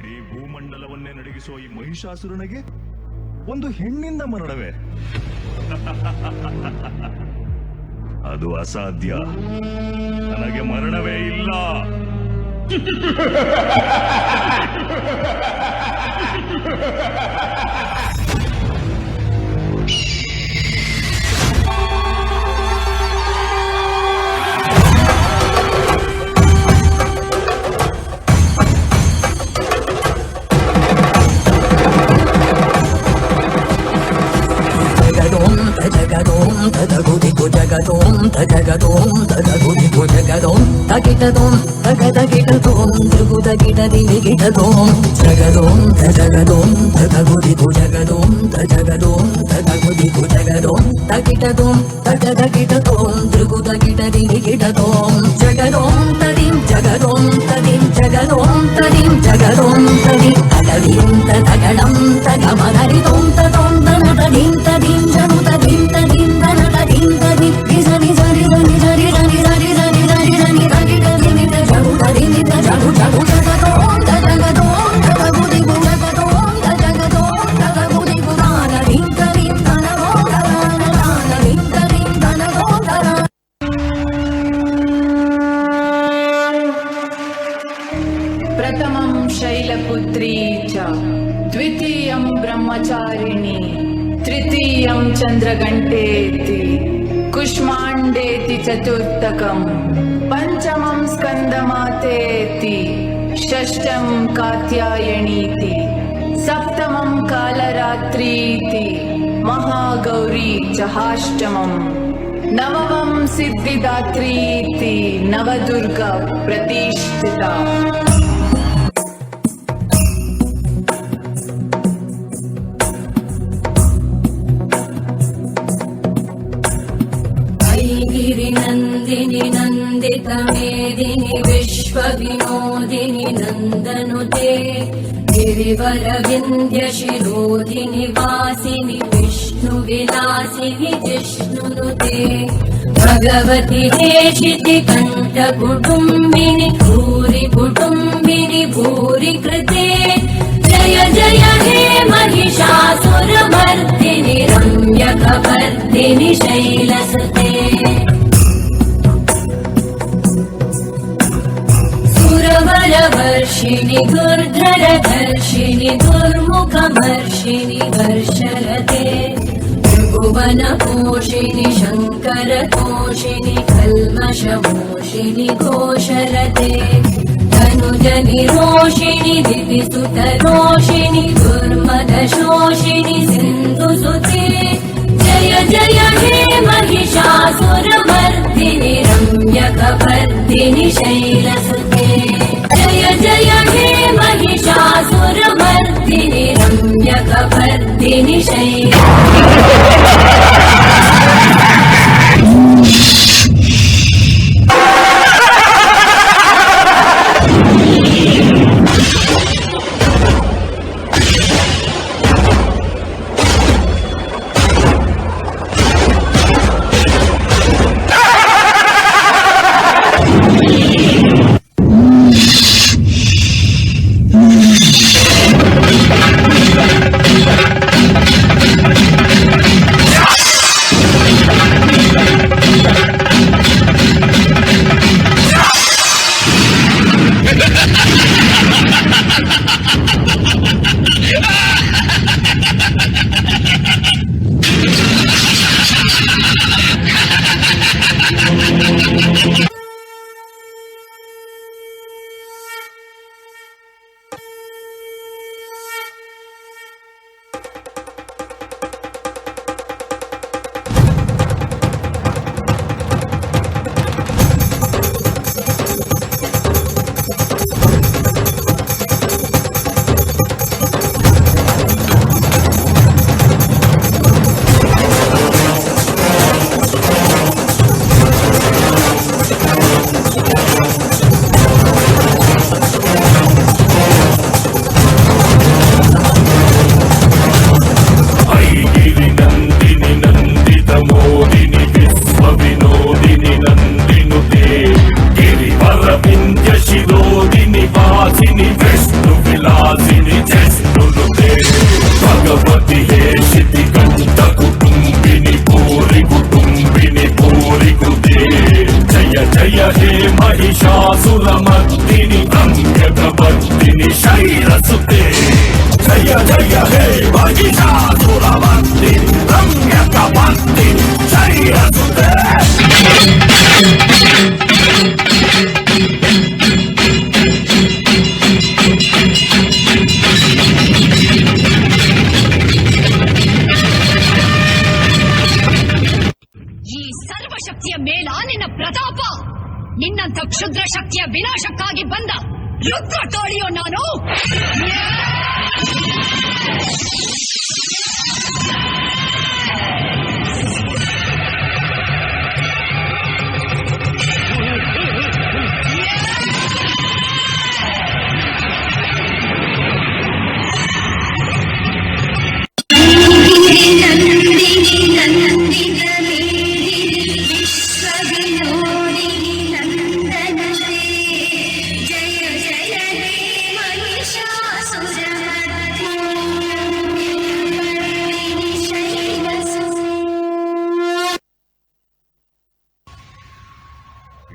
ಇಡೀ ಭೂಮಂಡಲವನ್ನೇ ನಡಗಿಸುವ ಈ ಮಹಿಷಾಸುರನಿಗೆ ಒಂದು ಹೆಣ್ಣಿಂದ ಮರಣವೇ? ಅದು ಅಸಾಧ್ಯ. ನನಗೆ ಮರಣವೇ ಇಲ್ಲ. తగిటదోం తగదగిటదోం త్రిగుదగిటదిగిటదోం జగదోం తజగదోం తగగుదిగు జగదోం తజగదోం తగగుదిగు జగదోం తగిటదోం తగదగిటదోం త్రిగుదగిటదిగిటదోం జగదోం తదిం జగదోం తదిం జగదోం తదిం జగదోం తది తగదిం తగడం తగమదరిదోం తదోం తనదదిం తదిం జను తదిం తదిం తనదదిం తది నిజని జరి జని జరి జని జరి జని జరి జని తగిటది నిత జను తది నిత జను జను జగదోం తజగదోం తగగుదిగు జగదోం తజగదోం తగగుదిగు తానదిం తదిం తనదోం తనదదిం తదిం తనదోం తన प्रथमं शैलपुत्री च द्वितीयं ब्रह्मचारिणी तृतीयं चन्द्रघण्टेति कुष्माण्डेति चतुर्थकं पञ्चमं स्कन्दमातेति षष्ठं कात्यायनीति सप्तमं कालरात्रीति महागौरी च अष्टमं नवमं सिद्धिदात्रीति नवदुर्गा प्रतिष्ठिता गिरिनन्दिनि नन्दितमेदिनि विश्वविनोदिनि नन्दनुते गिरिवरविन्द्यशिरोधिनि वासिनि विष्णुविलासिनि जिष्णुनुते भगवति हेशिति कण्ठकुटुम्बिनि भूरि कुटुम्बिनि भूरि कृते जय जय हे महिषासुरमर्दिनि रम्यकवर्दिनि शैलसुते सुरवरवर्षिणि दुर्धरधर्षिणि दुर्मुखमर्षिणि वर्षरते त्रिभुवनपोषिणि शङ्करतोषिणि कल्मषमोषिणि घोषरते धनुजनिरोषिणि दिविसुतरोषिणि दुर्मदशोषिणि सिन्धुसुते जय जय हे महिषासुरमर्दिनि रम्यकवर्दिनि शैलसुते जय जय हे महिषासुरमर्दिनि रम्यकवर्दिनि ನಿನ್ನಂಥ ಕ್ಷುದ್ರ ಶಕ್ತಿಯ ವಿನಾಶಕ್ಕಾಗಿ ಬಂದ ರುದ್ರ ತೋಳಿಯೋ ನಾನು.